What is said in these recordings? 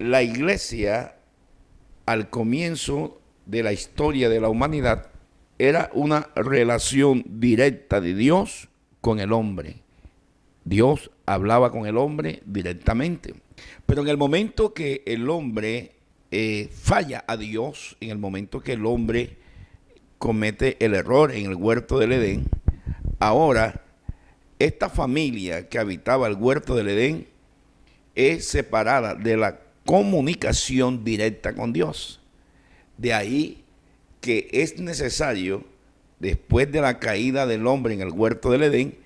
La iglesia, al comienzo de la historia de la humanidad, era una relación directa de Dios con el hombre. Dios hablaba con el hombre directamente. Pero en el momento que el hombre falla a Dios, en el momento que el hombre comete el error en el huerto del Edén, ahora esta familia que habitaba el huerto del Edén es separada de la comunicación directa con Dios. De ahí que es necesario, después de la caída del hombre en el huerto del Edén,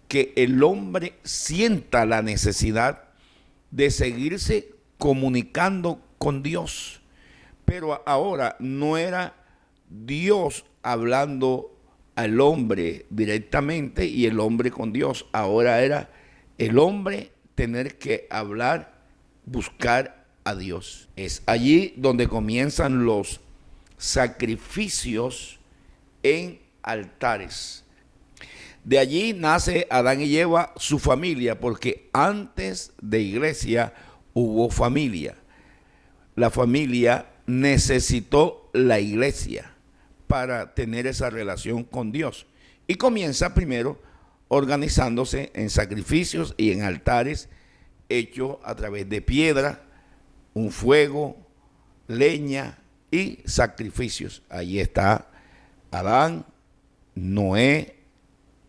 que el hombre sienta la necesidad de seguirse comunicando con Dios. Pero ahora no era Dios hablando al hombre directamente y el hombre con Dios. Ahora era el hombre tener que hablar, buscar a Dios. Es allí donde comienzan los sacrificios en altares. De allí nace Adán y Eva, su familia, porque antes de iglesia hubo familia. La familia necesitó la iglesia para tener esa relación con Dios. Y comienza primero organizándose en sacrificios y en altares hechos a través de piedra, un fuego, leña y sacrificios. Ahí está Adán, Noé,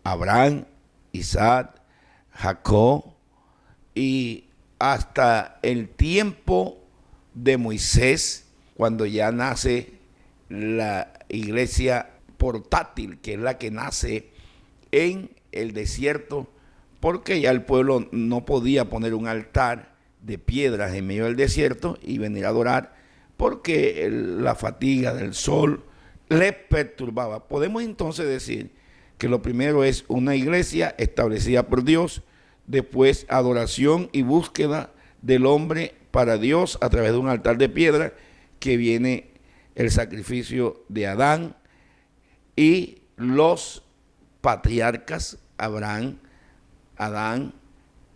Abraham, Isaac, Jacob y hasta el tiempo de Moisés, cuando ya nace la iglesia portátil, que es la que nace en el desierto, porque ya el pueblo no podía poner un altar de piedras en medio del desierto y venir a adorar, porque la fatiga del sol les perturbaba. Podemos entonces decir que lo primero es una iglesia establecida por Dios, después adoración y búsqueda del hombre para Dios a través de un altar de piedra, que viene el sacrificio de Adán y los patriarcas, Abraham, Adán,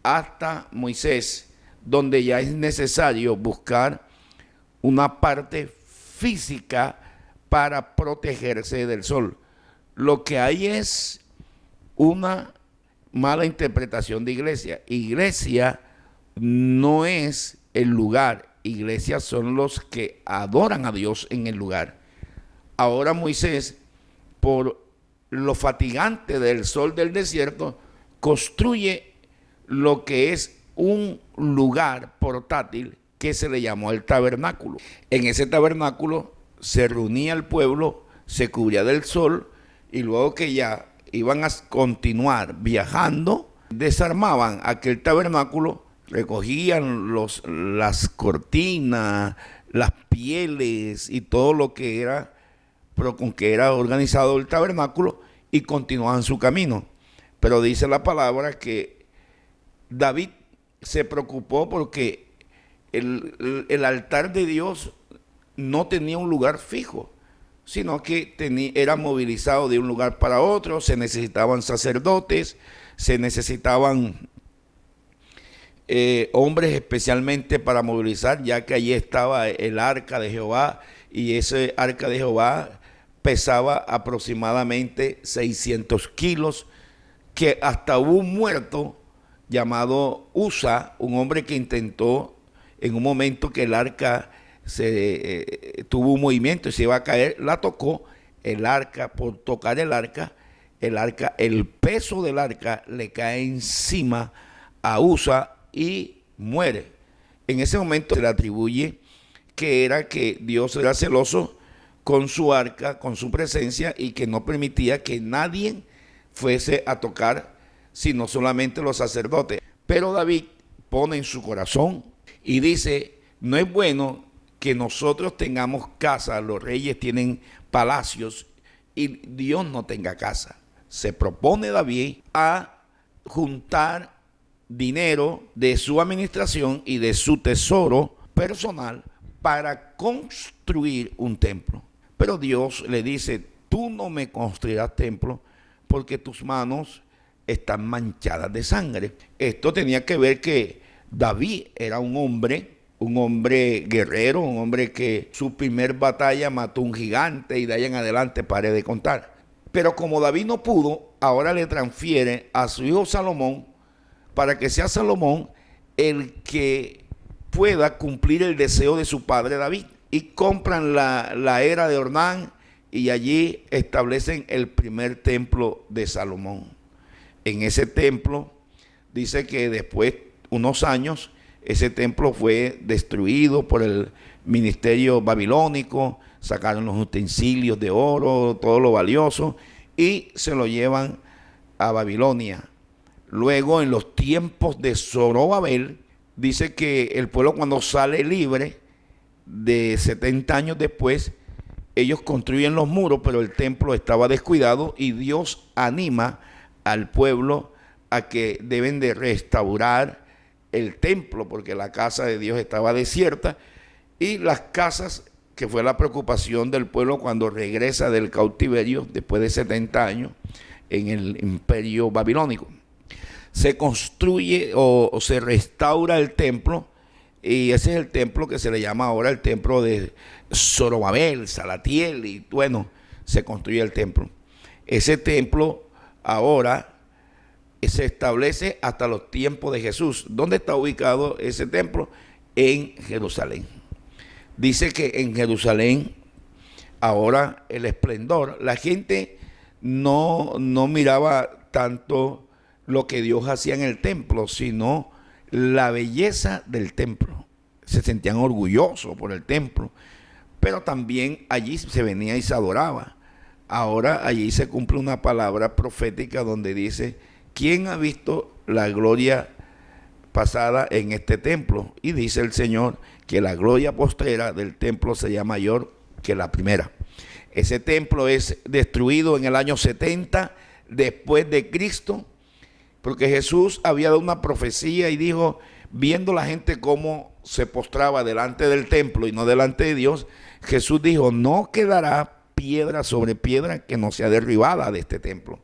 hasta Moisés, donde ya es necesario buscar una parte física para protegerse del sol. Lo que hay es una mala interpretación de iglesia. Iglesia no es el lugar, iglesia son los que adoran a Dios en el lugar. Ahora Moisés, por lo fatigante del sol del desierto, construye lo que es un lugar portátil que se le llamó el tabernáculo. En ese tabernáculo se reunía el pueblo, se cubría del sol, y luego que ya iban a continuar viajando, desarmaban aquel tabernáculo, recogían las cortinas, las pieles y todo lo que era, pero con que era organizado el tabernáculo, y continuaban su camino. Pero dice la palabra que David se preocupó porque el altar de Dios no tenía un lugar fijo, sino que era movilizado de un lugar para otro. Se necesitaban sacerdotes, se necesitaban hombres especialmente para movilizar, ya que allí estaba el arca de Jehová, y ese arca de Jehová pesaba aproximadamente 600 kilos, que hasta hubo un muerto llamado Usa, un hombre que intentó en un momento que el arca tuvo un movimiento y se iba a caer, la tocó, el arca, por tocar el peso del arca le cae encima a Usa y muere. En ese momento se le atribuye que era que Dios era celoso con su arca, con su presencia, y que no permitía que nadie fuese a tocar, sino solamente los sacerdotes. Pero David pone en su corazón y dice: no es bueno que nosotros tengamos casa, los reyes tienen palacios y Dios no tenga casa. Se propone David a juntar dinero de su administración y de su tesoro personal para construir un templo. Pero Dios le dice: tú no me construirás templo porque tus manos están manchadas de sangre. Esto tenía que ver que David era un hombre, un hombre guerrero, un hombre que su primer batalla mató un gigante y de ahí en adelante paré de contar. Pero como David no pudo, ahora le transfiere a su hijo Salomón para que sea Salomón el que pueda cumplir el deseo de su padre David. Y compran la era de Ornán y allí establecen el primer templo de Salomón. En ese templo dice que después, unos años, ese templo fue destruido por el ministerio babilónico, sacaron los utensilios de oro, todo lo valioso, y se lo llevan a Babilonia. Luego, en los tiempos de Zorobabel, dice que el pueblo cuando sale libre, de 70 años después, ellos construyen los muros, pero el templo estaba descuidado y Dios anima al pueblo a que deben de restaurar el templo porque la casa de Dios estaba desierta y las casas, que fue la preocupación del pueblo cuando regresa del cautiverio después de 70 años en el imperio babilónico. Se construye o se restaura el templo y ese es el templo que se le llama ahora el templo de Zorobabel, Salatiel, y bueno, se construye el templo. Ese templo ahora se establece hasta los tiempos de Jesús. ¿Dónde está ubicado ese templo? En Jerusalén. Dice que en Jerusalén ahora el esplendor, la gente no miraba tanto lo que Dios hacía en el templo, sino la belleza del templo. Se sentían orgullosos por el templo, pero también allí se venía y se adoraba. Ahora allí se cumple una palabra profética donde dice: ¿quién ha visto la gloria pasada en este templo? Y dice el Señor que la gloria postrera del templo sería mayor que la primera. Ese templo es destruido en el año 70 después de Cristo, porque Jesús había dado una profecía y dijo, viendo la gente cómo se postraba delante del templo y no delante de Dios, Jesús dijo, no quedará piedra sobre piedra que no sea derribada de este templo.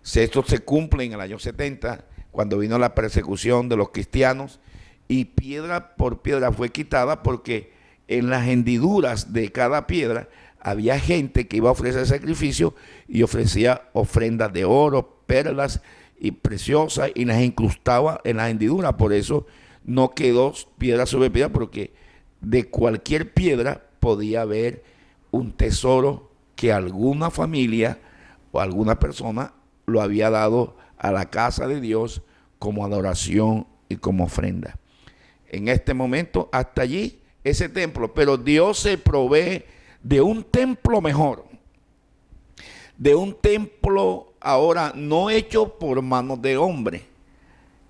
Esto se cumple en el año 70, cuando vino la persecución de los cristianos, y piedra por piedra fue quitada porque en las hendiduras de cada piedra había gente que iba a ofrecer sacrificio y ofrecía ofrendas de oro, perlas y preciosas y las incrustaba en las hendiduras. Por eso no quedó piedra sobre piedra, porque de cualquier piedra podía haber un tesoro que alguna familia o alguna persona lo había dado a la casa de Dios como adoración y como ofrenda. En este momento, hasta allí, ese templo, pero Dios se provee de un templo mejor, de un templo ahora no hecho por manos de hombre.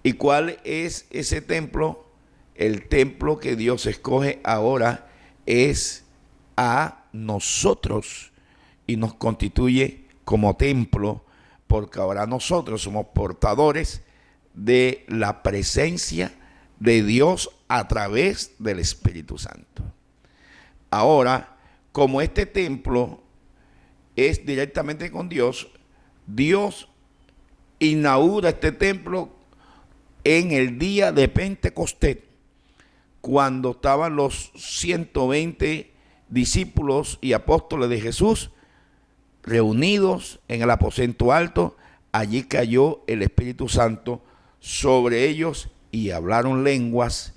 ¿Y cuál es ese templo? El templo que Dios escoge ahora es a nosotros y nos constituye como templo, porque ahora nosotros somos portadores de la presencia de Dios a través del Espíritu Santo. Ahora, como este templo es directamente con Dios, Dios inaugura este templo en el día de Pentecostés, cuando estaban los 120 discípulos y apóstoles de Jesús reunidos en el aposento alto. Allí cayó el Espíritu Santo sobre ellos y hablaron lenguas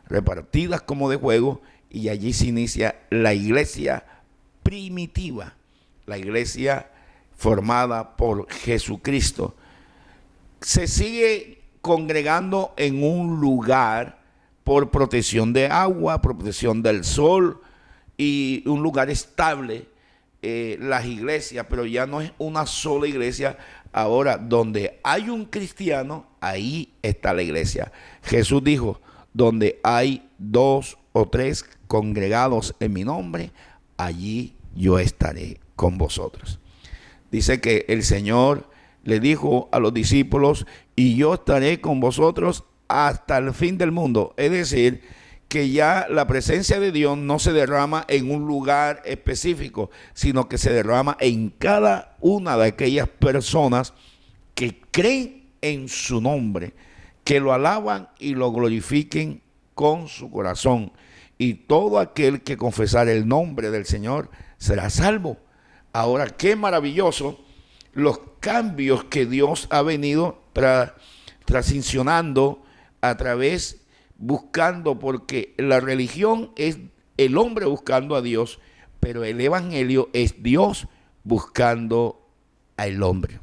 repartidas como de juego, y allí se inicia la iglesia primitiva, la iglesia formada por Jesucristo. Se sigue congregando en un lugar por protección de agua, protección del sol y un lugar estable, las iglesias, pero ya no es una sola iglesia. Ahora, donde hay un cristiano, ahí está la iglesia. Jesús dijo, donde hay 2 o 3 congregados en mi nombre, allí yo estaré con vosotros. Dice que el Señor le dijo a los discípulos, y yo estaré con vosotros hasta el fin del mundo. Es decir, que ya la presencia de Dios no se derrama en un lugar específico, sino que se derrama en cada una de aquellas personas que creen en su nombre, que lo alaban y lo glorifiquen con su corazón. Y todo aquel que confesar el nombre del Señor será salvo. Ahora, qué maravilloso los cambios que Dios ha venido transicionando a través, buscando, porque la religión es el hombre buscando a Dios, pero el evangelio es Dios buscando al hombre.